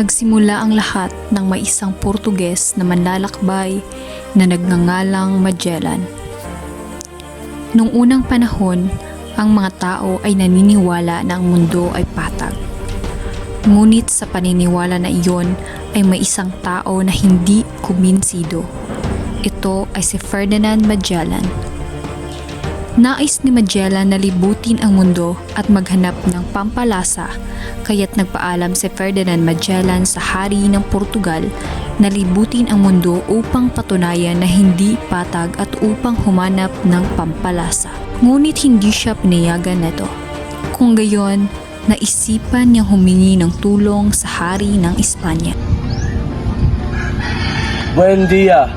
Nagsimula ang lahat ng may isang Portuges na manlalakbay na nagngangalang Magellan. Noong unang panahon, ang mga tao ay naniniwala na ang mundo ay patag. Ngunit sa paniniwala na iyon ay may isang tao na hindi kumbinsido. Ito ay si Ferdinand Magellan. Nais ni Magellan na libutin ang mundo at maghanap ng pampalasa, kaya't nagpaalam si Ferdinand Magellan sa hari ng Portugal na libutin ang mundo upang patunayan na hindi patag at upang humanap ng pampalasa. Ngunit hindi siya pinayagan nito. Kung gayon, naisipan niyang humingi ng tulong sa hari ng Espanya. Buen día.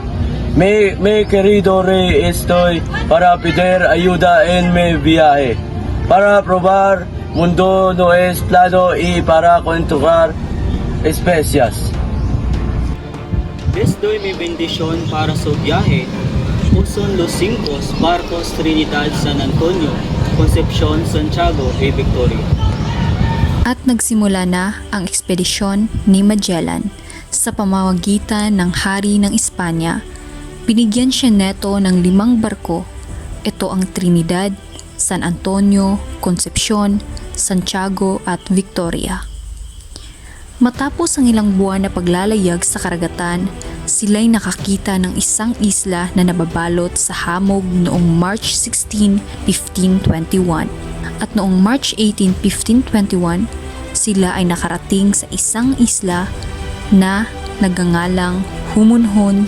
Mi querido rey, estoy para pedir ayuda en mi viaje. Para probar mundo no es plano y para controlar especias. Les doy mi bendición para su viaje. Usan los 5 barcos Trinidad San Antonio, Concepcion, Santiago y Victoria. At nagsimula na ang ekspedisyon ni Magellan. Sa pamamagitan ng hari ng Espanya, binigyan siya neto ng 5 barko. Ito ang Trinidad, San Antonio, Concepcion, Santiago at Victoria. Matapos ang ilang buwan na paglalayag sa karagatan, sila'y nakakita ng isang isla na nababalot sa hamog noong March 16, 1521. At noong March 18, 1521, sila ay nakarating sa isang isla na nagngangalang Humunhon,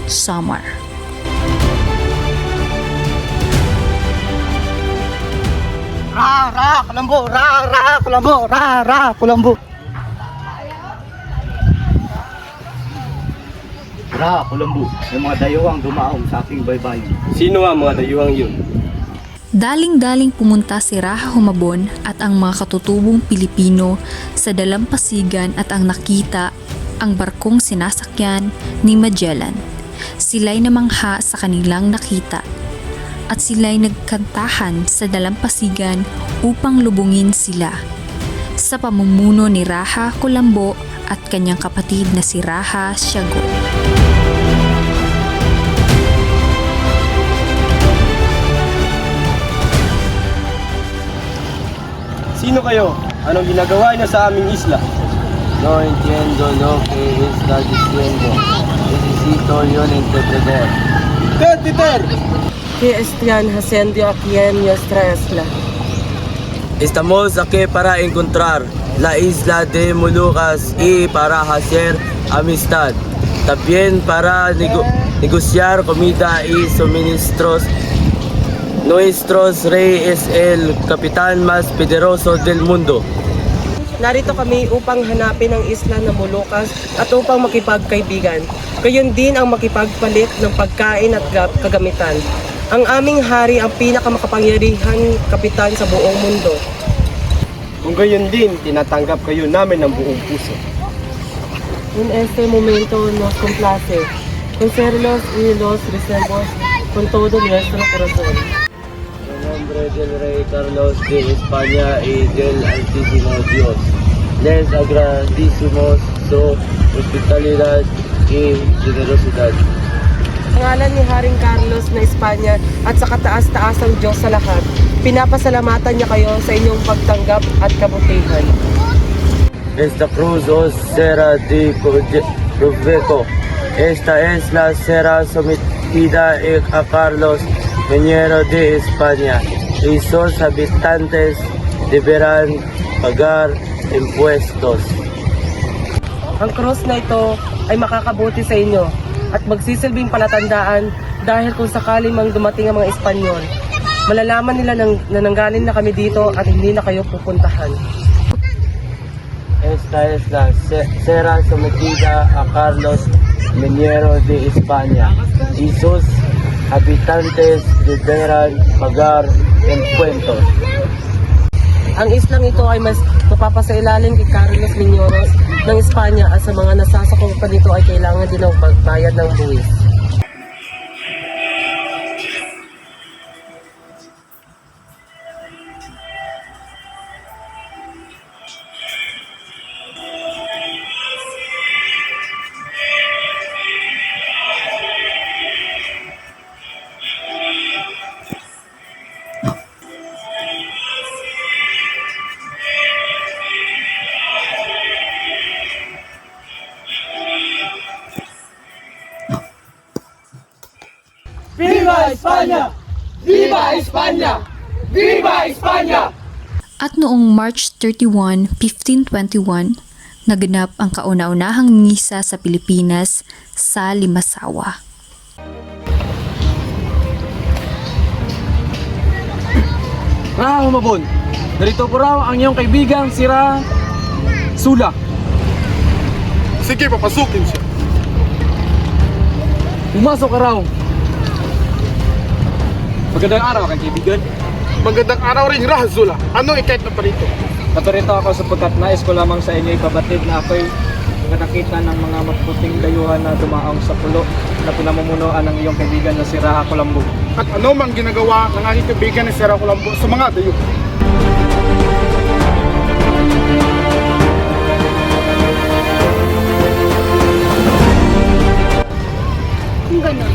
Samar. Kulambo, Kulambo, Kulambo. Kulambo, yung mga dayuhang dumaong sa ating baybayin. Sino ang mga dayuhang yun? Daling-daling pumunta si Raha Humabon at ang mga katutubong Pilipino sa dalampasigan at ang nakita ang barkong sinasakyan ni Magellan. Sila'y namangha sa kanilang nakita at sila'y nagkantahan sa dalampasigan upang lubungin sila. Sa pamumuno ni Raha Kulambo at kanyang kapatid na si Raha Siago. Sino kayo? Anong ginagawa niyo sa aming isla? No entiendo lo que está diciendo. Necesito yo entender. Titer! ¿Qué están haciendo aquí en nuestra isla? Estamos aquí para encontrar la isla de Molucas y para hacer amistad. También para negociar comida y suministros. Nuestro rey es el capitán más poderoso del mundo. Narito kami upang hanapin ang isla ng Molucas at upang makipagkaibigan. Gayon din ang makipagpalit ng pagkain at kagamitan. Ang aming hari ang pinakamakapangyarihang kapitan sa buong mundo. Kung gayon din, tinatanggap kayo namin ng buong puso. En este momento nos complace conocerlos y los recibimos con todo nuestro corazón. En nombre del rey Carlos de España y del Altísimo Dios, les agradecemos su hospitalidad y generosidad. Pangalan ni Haring Carlos na Espanya at sa kataas-taasang Diyos sa lahat, pinapasalamatan niya kayo sa inyong pagtanggap at kabutihan. Esta cruz os será de provecho. Esta isla será sometida a Carlos, Venero de España, y sus habitantes deberán pagar impuestos. Ang krus na ito ay makakabuti sa inyo at magsisilbing palatandaan dahil kung sakaling mang dumating ang mga Espanyol, malalaman nila na nanggaling na kami dito at hindi na kayo pupuntahan. Esta isla será sometida a Carlos, Venero de España, y sus habitantes deberán pagar impuestos. Ang islang ito ay mas mapapasailalim kay Carlos Miñoros ng Espanya at sa mga nasasakop pa dito ay kailangan din ng magbayad ng buwis. España! Viva España! Viva España! At noong March 31, 1521, naganap ang kauna-unahang misa sa Pilipinas sa Limasawa. Humabon, narito po raw ang iyong kaibigang si Raha Zula. Sige, papasukin siya. Pumasok ka raw. Magandang araw, aking kaibigan. Magandang araw rin, Raha Zula. Ano ikait na parito? Naparito ako sapagkat nais ko lamang sa inyo ipabatid na ako'y nakakita ng mga maputing dayuhan na dumaong sa pulo na pinamumunuan ng iyong kaibigan na si Raha Colambo. At ano mang ginagawa ng aking kaibigan ni Sierra Colambo sa mga dayo? Kung gano'n,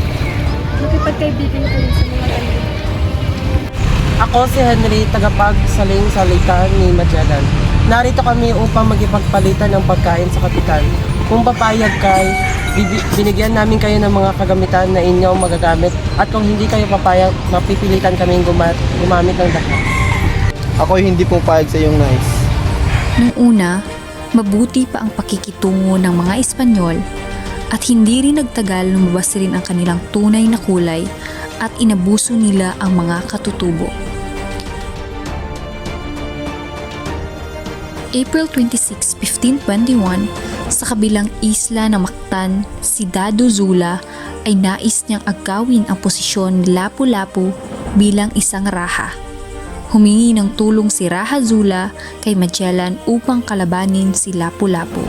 makipagkaibigan ko rin sa mga tayo. Ako si Henry, tagapagsaling salita ni Magellan. Narito kami upang magipagpalitan ng pagkain sa kapitan. Kung papayag kay, binigyan namin kayo ng mga kagamitan na inyong magagamit at kung hindi kayo papayag, mapipilitan kaming gumamit ng dahil. Ako'y hindi pupayag sa iyong nais. Nung una, mabuti pa ang pakikitungo ng mga Espanyol at hindi rin nagtagal lumabas rin ang kanilang tunay na kulay at inabuso nila ang mga katutubo. April 26, 1521, sa kabilang isla ng Mactan, si Dado Zula ay nais niyang agawin ang posisyon ni Lapu-Lapu bilang isang raha. Humingi ng tulong si Raha Zula kay Magellan upang kalabanin si Lapu-Lapu.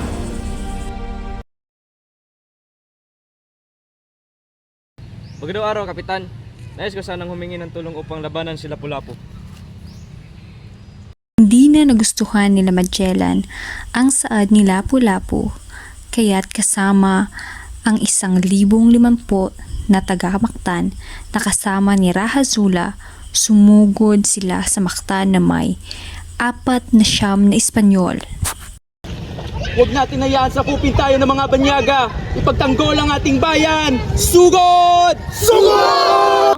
Magandang araw, Kapitan. Nais ko sanang humingi ng tulong upang labanan si Lapu-Lapu. Hindi na nagustuhan nila Magellan ang saad ni Lapu-Lapu, kaya't kasama ang 1,050 na taga-Mactan na kasama ni Raha Zula, sumugod sila sa Mactan na may 49 na Espanyol. Huwag natin hayaan sakupin tayo ng mga banyaga. Ipagtanggol ang ating bayan. Sugod! Sugod!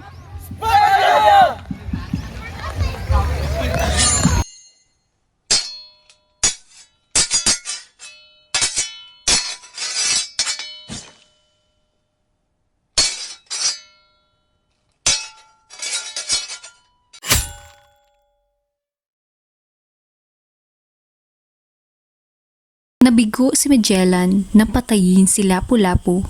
Nabigo si Magellan na patayin si Lapu-Lapu.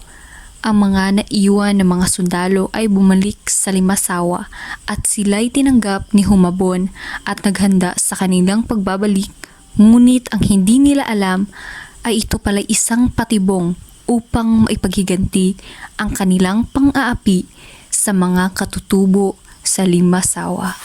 Ang mga naiwan ng mga sundalo ay bumalik sa Limasawa at sila'y tinanggap ni Humabon at naghanda sa kanilang pagbabalik. Ngunit ang hindi nila alam ay ito pala isang patibong upang maipaghiganti ang kanilang pang-aapi sa mga katutubo sa Limasawa.